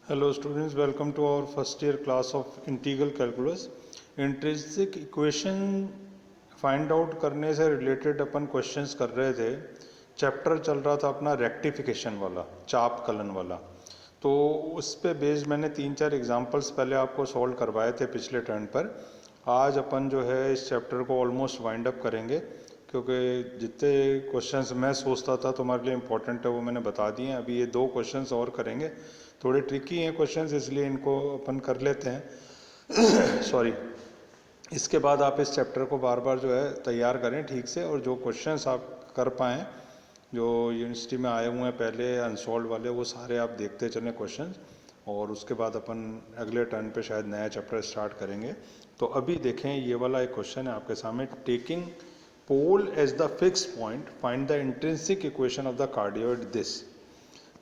Hello students, welcome to our first year class of integral calculus. Intrinsic equation find out करने से related अपन questions कर रहे थे। Chapter चल रहा था अपना रेक्टिफिकेशन वाला, चाप कलन वाला। तो उस पे बेस्ड मैंने 3-4 एग्जांपल्स पहले आपको सॉल्व करवाए थे पिछले टर्न पर। आज अपन जो है इस चैप्टर को ऑलमोस्ट वाइंड अप करेंगे, क्योंकि जितने क्वेश्चंस मैं सोचता था तुम्हारे लिए इम्पोर्टेंट है वो मैंने बता दिए हैं। अभी ये 2 क्वेश्चंस और करेंगे, थोड़े ट्रिकी हैं क्वेश्चंस, इसलिए इनको अपन कर लेते हैं। सॉरी। इसके बाद आप इस चैप्टर को बार बार जो है तैयार करें ठीक से, और जो क्वेश्चंस आप कर पाएँ जो यूनिवर्सिटी में आए हुए हैं पहले अनसॉल्व वाले, वो सारे आप देखते चलें क्वेश्चंस, और उसके बाद अपन अगले टर्न पे शायद नया चैप्टर स्टार्ट करेंगे। तो अभी देखें, ये वाला एक क्वेश्चन है आपके सामने। Taking pole as the fix point find the intrinsic equation of the cardioid this.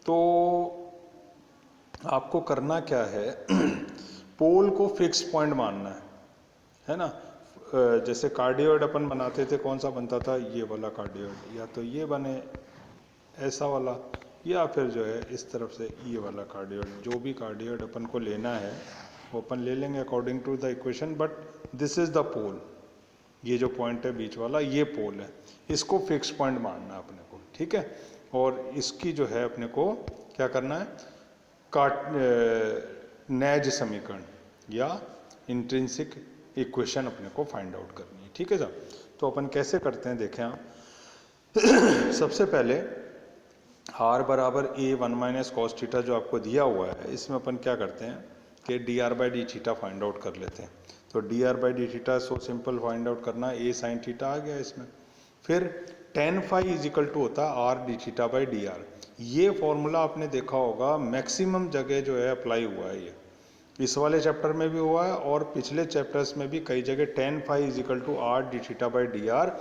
तो आपको करना क्या है, पोल को फिक्स पॉइंट मानना है ना। जैसे कार्डियोइड अपन बनाते थे, कौन सा बनता था, ये वाला कार्डियोइड, या तो ये बने ऐसा वाला, या फिर जो है इस तरफ से ये वाला कार्डियोइड। जो भी कार्डियोइड अपन को लेना है वो अपन ले लेंगे according to the equation, but this is the pole. ये जो पॉइंट है बीच वाला, ये पोल है, इसको फिक्स पॉइंट मानना है अपने को, ठीक है। और इसकी जो है अपने को क्या करना है, नैज समीकरण या इंट्रिंसिक इक्वेशन अपने को फाइंड आउट करनी है, ठीक है साहब। तो अपन कैसे करते हैं देखें आप। सबसे पहले r बराबर a 1 माइनस कॉस थीटा जो आपको दिया हुआ है, इसमें अपन क्या करते हैं कि dr by D theta find out कर लेते हैं। तो dr by D theta so simple find out करना, a साइन थीटा आ गया इसमें। फिर tan phi is equal to होता है r D theta by D R. ये फॉर्मूला आपने देखा होगा, मैक्सिमम जगह जो है अप्लाई हुआ है, ये इस वाले चैप्टर में भी हुआ है और पिछले चैप्टर्स में भी कई जगह। tan phi is equal to r D theta by D R,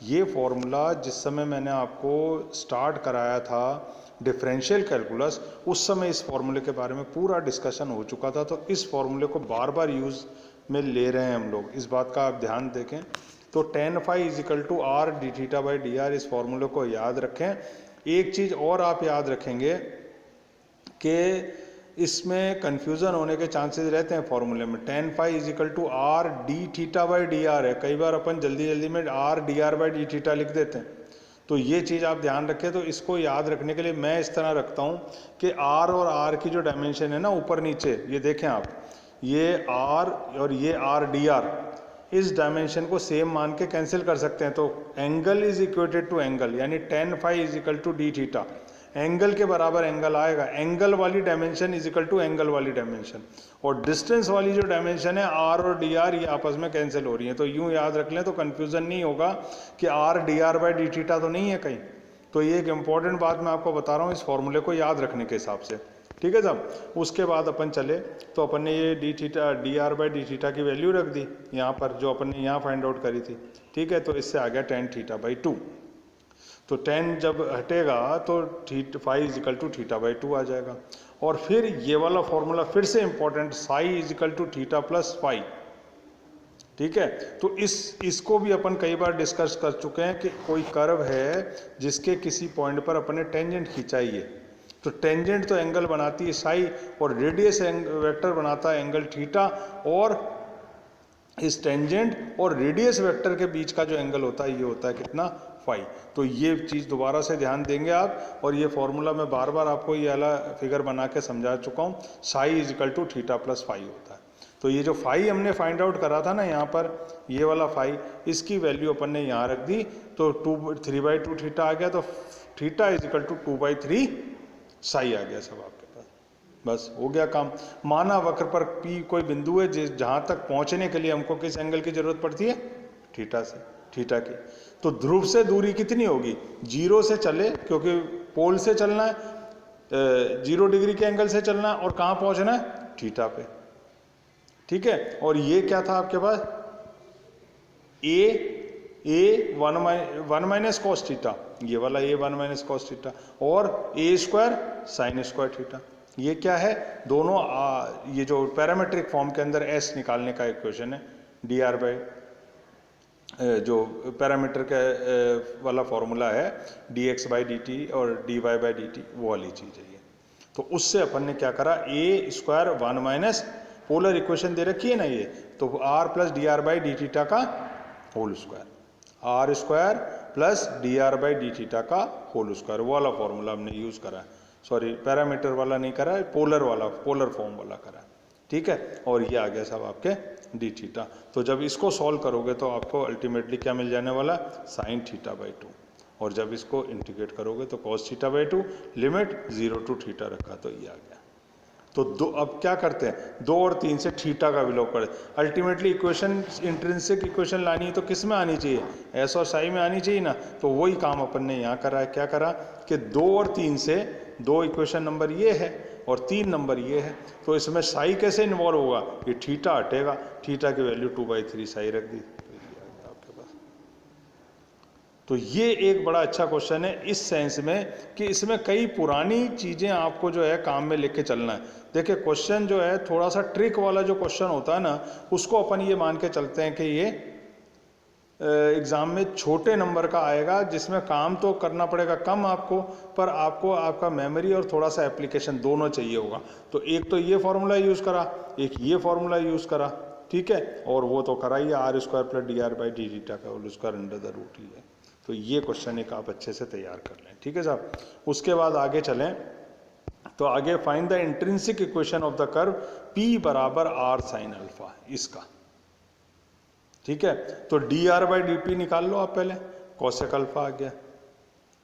ये फॉर्मूला जिस समय मैंने आपको स्टार्ट कराया था डिफरेंशियल कैलकुलस, उस समय इस फॉर्मूले के बारे में पूरा डिस्कशन हो चुका था। तो इस फॉर्मूले को बार बार यूज़ में ले रहे हैं हम लोग, इस बात का आप ध्यान देखें। तो tan phi is equal to r D theta by D R, इस फॉर्मूले को याद रखें। एक चीज़ और आप याद रखेंगे कि इसमें कंफ्यूजन होने के चांसेस रहते हैं फॉर्मूले में। tan phi is equal to r D theta by D R है, कई बार अपन जल्दी जल्दी में r D R by D theta लिख देते हैं। तो ये चीज़ आप ध्यान रखें। तो इसको याद रखने के लिए मैं इस तरह रखता हूँ कि r और r की जो डायमेंशन है ना ऊपर नीचे, ये देखें आप, ये r और ये r डी आर, इस डायमेंशन को सेम मान के कैंसिल कर सकते हैं। तो angle is equated to angle, यानी tan phi is equal to D theta, angle के बराबर एंगल आएगा। एंगल वाली dimension is equal to angle वाली डायमेंशन, और डिस्टेंस वाली जो डायमेंशन है r और dr, ये आपस में कैंसिल हो रही है। तो यूं याद रख लें तो कंफ्यूजन नहीं होगा कि r dr by D theta तो नहीं है कहीं। तो ये एक इंपॉर्टेंट बात मैं आपको बता रहा हूँ इस फॉर्मूले को याद रखने के हिसाब से, ठीक है साहब। उसके बाद अपन चले तो अपन ने ये D theta D R by D theta की वैल्यू रख दी यहाँ पर, जो अपन ने यहाँ फाइंड आउट करी थी, ठीक है। तो इससे आ गया tan थीटा बाई 2। तो tan जब हटेगा तो phi is equal to theta by 2 आ जाएगा। और फिर ये वाला फॉर्मूला फिर से important, psi is equal to theta plus phi, ठीक है। तो इसको भी अपन कई बार डिस्कस कर चुके हैं कि कोई कर्व है जिसके किसी पॉइंट पर अपन ने टेंजेंट खींचा ही है। तो टेंजेंट तो एंगल बनाती है साई, और रेडियस वेक्टर बनाता है एंगल थीटा, और इस टेंजेंट और रेडियस वेक्टर के बीच का जो एंगल होता है ये होता है कितना, फाई। तो ये चीज़ दोबारा से ध्यान देंगे आप, और ये फॉर्मूला मैं बार बार आपको ये वाला फिगर बना के समझा चुका हूँ, psi is equal to theta plus phi होता है। तो ये जो फाई हमने फाइंड आउट करा था ना यहाँ पर, ये वाला फाई, इसकी वैल्यू अपन ने यहाँ रख दी, तो 3/2 थीटा आ गया। तो theta is equal to 2/3 psi आ गया सब आपके पास, बस हो गया काम। माना वक्र पर P कोई बिंदु है जहाँ तक पहुँचने के लिए हमको किस एंगल की जरूरत पड़ती है, थीटा से, थीटा की। तो ध्रुव से दूरी कितनी होगी, 0 से चले, क्योंकि पोल से चलना है, 0 डिग्री के एंगल से चलना है, और कहाँ पहुँचना है, थीटा पे, ठीक है। और ये क्या था आपके पास, a 1 माइनस कॉस थीटा, ये वाला a 1 माइनस कॉस थीटा, और a square sine square theta. ये क्या है, दोनों ये जो पैरामेट्रिक फॉर्म के अंदर s निकालने का इक्वेशन है, dr बाई जो पैरामीटर के वाला फॉर्मूला है dx बाई dt और dy बाई dt, वो वाली चीज़ है ये। तो उससे अपन ने क्या करा, A square 1 minus polar equation दे रखी है ना ये, तो R plus D R by D theta का whole square, R square plus D R by D theta का होल स्क्वायर, वो वाला फॉर्मूला हमने यूज करा है, सॉरी पैरामीटर वाला नहीं करा है, पोलर वाला, पोलर फॉर्म वाला करा है, ठीक है। और ये आ गया साहब आपके डी थीटा। तो जब इसको सॉल्व करोगे तो आपको अल्टीमेटली क्या मिल जाने वाला, साइन थीटा बाई 2, और जब इसको इंटीग्रेट करोगे तो cos theta by 2, limit 0 to theta रखा तो ये आ गया। तो दो, अब क्या करते हैं, 2 और 3 से थीटा का विलोप करें। अल्टीमेटली इक्वेशन, इंट्रिंसिक इक्वेशन लानी है तो किस में आनी चाहिए, एस और साई में आनी चाहिए ना। तो वही काम अपन ने यहाँ करा है, क्या करा कि 2 और 3 से 2 इक्वेशन नंबर ये है और 3 नंबर ये है, तो इसमें साई कैसे इन्वॉल्व होगा, ये थीटा हटेगा, थीटा की वैल्यू 2/3 साई रख दी, आपके पास। तो ये एक बड़ा अच्छा क्वेश्चन है इस सेंस में कि इसमें कई पुरानी चीजें आपको जो है काम में लेके चलना है। देखिए क्वेश्चन जो है थोड़ा सा ट्रिक वाला जो क्वेश्चन होता है ना, उसको अपन ये मान के चलते हैं कि ये एग्जाम में छोटे नंबर का आएगा, जिसमें काम तो करना पड़ेगा कम आपको, पर आपको आपका मेमोरी और थोड़ा सा एप्लीकेशन दोनों चाहिए होगा। तो एक तो ये फॉर्मूला यूज करा, एक ये फॉर्मूला यूज करा, ठीक है, और वो तो करा ही R square plus D R by D theta का whole square under the root ही है। तो ये क्वेश्चन एक आप अच्छे से तैयार कर लें, ठीक है साहब। उसके बाद आगे चलें, तो आगे find the intrinsic equation of the curve P बराबर आर साइन अल्फा, इसका, ठीक है। तो D R by D P निकाल लो आप पहले, कॉसेक अल्फा आ गया,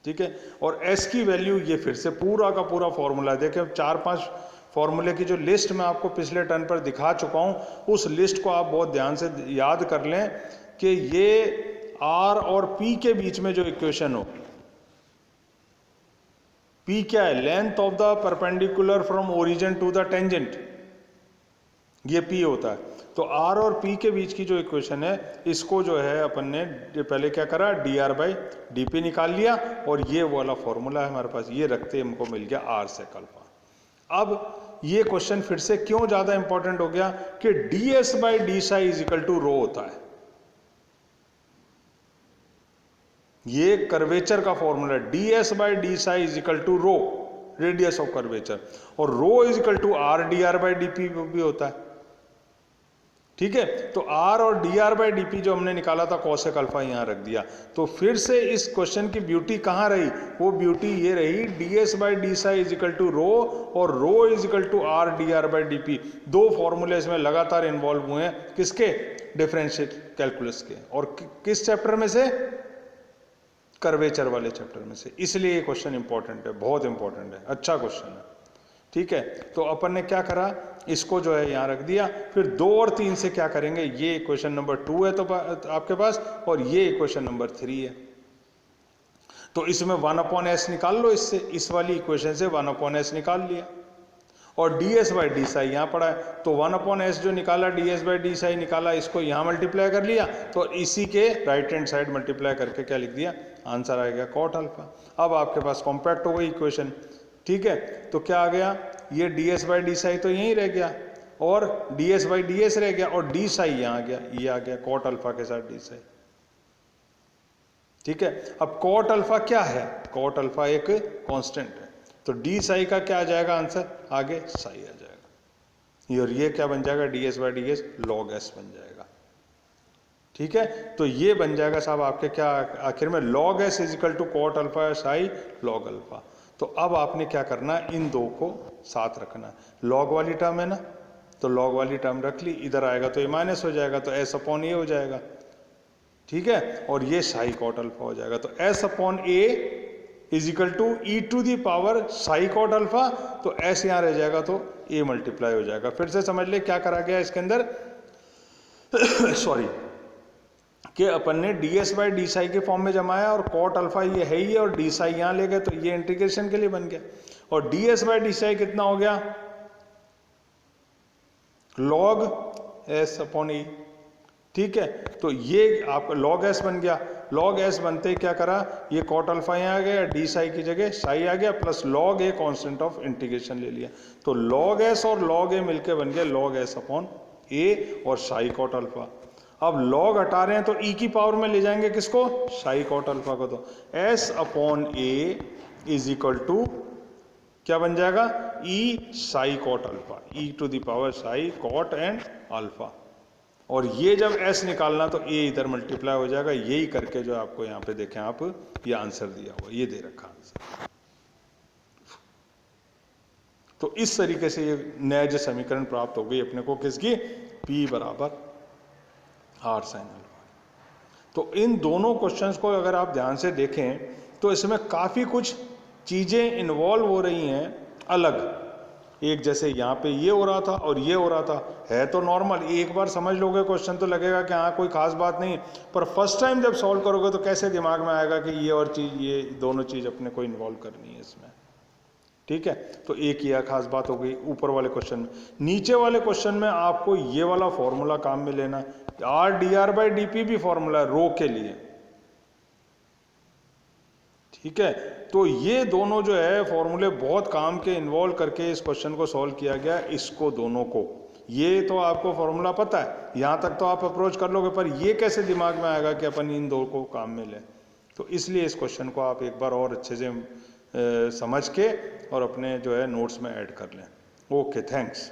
ठीक है। और एस की वैल्यू ये फिर से पूरा का पूरा फॉर्मूला है, देखिए 4-5 फॉर्मूले की जो लिस्ट मैं आपको पिछले टर्न पर दिखा चुका हूं, उस लिस्ट को आप बहुत ध्यान से याद कर लें कि ये आर और पी के बीच में जो इक्वेशन हो, पी क्या है, length of the perpendicular from origin to the tangent, ये पी होता है। तो आर और पी के बीच की जो इक्वेशन है, इसको जो है अपन ने पहले क्या करा, D R by D P निकाल लिया, और ये वाला फॉर्मूला है हमारे पास, ये रखते हमको मिल गया आर सेक अल्फा। अब ये क्वेश्चन फिर से क्यों ज्यादा इंपॉर्टेंट हो गया कि D S by D psi is equal to rho होता है, ये कर्वेचर का formula, D S by D psi is equal to rho, radius of curvature, और rho is equal to R D R by D P भी होता है, ठीक है। तो आर और D R by D P जो हमने निकाला था कॉसेक अल्फा यहां रख दिया। तो फिर से इस क्वेश्चन की ब्यूटी कहां रही, वो ब्यूटी ये रही, D S by D psi is equal to rho और rho is equal to R D R by D P, 2 फॉर्मूले इसमें लगातार इन्वॉल्व हुए हैं, किसके, डिफरेंशियल कैलकुलस के, और किस चैप्टर में से, कर्वेचर वाले चैप्टर में से। इसलिए ये क्वेश्चन इंपॉर्टेंट है, बहुत इंपॉर्टेंट है, अच्छा क्वेश्चन है, ठीक है। तो अपन ने क्या करा, इसको जो है यहां रख दिया। फिर 2 और 3 से क्या करेंगे, ये इक्वेशन नंबर 2 है तो आपके पास, और ये इक्वेशन नंबर 3 है। तो इसमें 1/s निकाल लो, इससे, इस वाली इक्वेशन से 1/s निकाल लिया, और ds बाई डी साई यहाँ पड़ा है, तो 1/s जो निकाला, ds बाई डी साई निकाला, इसको यहाँ मल्टीप्लाई कर लिया, तो इसी के राइट हैंड साइड मल्टीप्लाई करके क्या लिख दिया, आंसर आ गया कॉट अल्फा। अब आपके पास कॉम्पैक्ट हो गई इक्वेशन, ठीक है। तो क्या आ गया, ये ds बाई डी साई तो यहीं रह गया, और ds बाई ds रह गया, और डी साई यहाँ आ गया, ये आ गया कॉट अल्फा के साथ डी साई, ठीक है। अब कॉट अल्फा क्या है, कॉट अल्फा एक कांस्टेंट है, तो डी साई का क्या आ जाएगा आंसर, आगे साई आ जाएगा, और ये क्या बन जाएगा, ds by ds log s बन जाएगा, ठीक है। तो ये बन जाएगा साहब आपके क्या, आखिर में log s is equal to cot alpha psi log alpha. तो अब आपने क्या करना है, इन 2 को साथ रखना है, लॉग वाली टर्म है ना, तो लॉग वाली टर्म रख ली, इधर आएगा तो ये माइनस हो जाएगा, तो s अपॉन ए हो जाएगा, ठीक है, और ये साई कॉट अल्फा हो जाएगा, तो s upon A is equal to E to the power psi cot alpha, तो s यहां रह जाएगा तो a मल्टीप्लाई हो जाएगा। फिर से समझ ले क्या करा गया इसके अंदर सॉरी, कि अपन ने ds बाई डी साई के फॉर्म में जमाया, और कॉट अल्फा ये है ही, और डी साई यहां ले गए, तो ये इंटीग्रेशन के लिए बन गया, और ds बाई डी साई कितना हो गया, log s अपॉन e, ठीक है। तो ये आपका log s बन गया, log s बनते ही क्या करा, ये कॉट अल्फा यहाँ आ गया, डी साई की जगह साई आ गया, plus log a constant of integration ले लिया, तो log s और log a मिलके बन गया log s अपॉन a और साई कॉट अल्फा। अब log हटा रहे हैं तो e की पावर में ले जाएंगे किसको, साई कॉट अल्फा को, तो s upon a is equal to क्या बन जाएगा, E psi cot alpha, E to the power psi cot and alpha. और ये जब एस निकालना तो ए इधर मल्टीप्लाई हो जाएगा, यही करके जो आपको यहाँ पे देखें आप, ये आंसर दिया हुआ, ये दे रखा आंसर। तो इस तरीके से ये नया जो समीकरण प्राप्त हो गई अपने को किसकी, P बराबर आर साइन अल्फा। तो इन दोनों क्वेश्चंस को अगर आप ध्यान से देखें तो इसमें काफी कुछ चीजें इन्वॉल्व हो रही हैं अलग। एक जैसे यहाँ पे ये हो रहा था और ये हो रहा था, है तो नॉर्मल, एक बार समझ लोगे क्वेश्चन तो लगेगा कि हाँ कोई खास बात नहीं, पर फर्स्ट टाइम जब सॉल्व करोगे तो कैसे दिमाग में आएगा कि ये और चीज, ये दोनों चीज अपने को इन्वॉल्व करनी है इसमें। ठीक है, तो एक यह खास बात हो गई ऊपर वाले क्वेश्चन में। नीचे वाले क्वेश्चन में आपको ये वाला फॉर्मूला काम में लेना, are D R by D P भी फॉर्मूला है रो के लिए। ठीक है, तो ये दोनों जो है फॉर्मूले बहुत काम के इन्वॉल्व करके इस क्वेश्चन को सॉल्व किया गया। इसको दोनों को, ये तो आपको फॉर्मूला पता है, यहां तक तो आप अप्रोच कर लोगे, पर ये कैसे दिमाग में आएगा कि अपन इन दो को काम में लें। तो इसलिए इस क्वेश्चन को आप एक बार और अच्छे से समझ के और अपने जो है नोट्स में ऐड कर लें। Okay, thanks.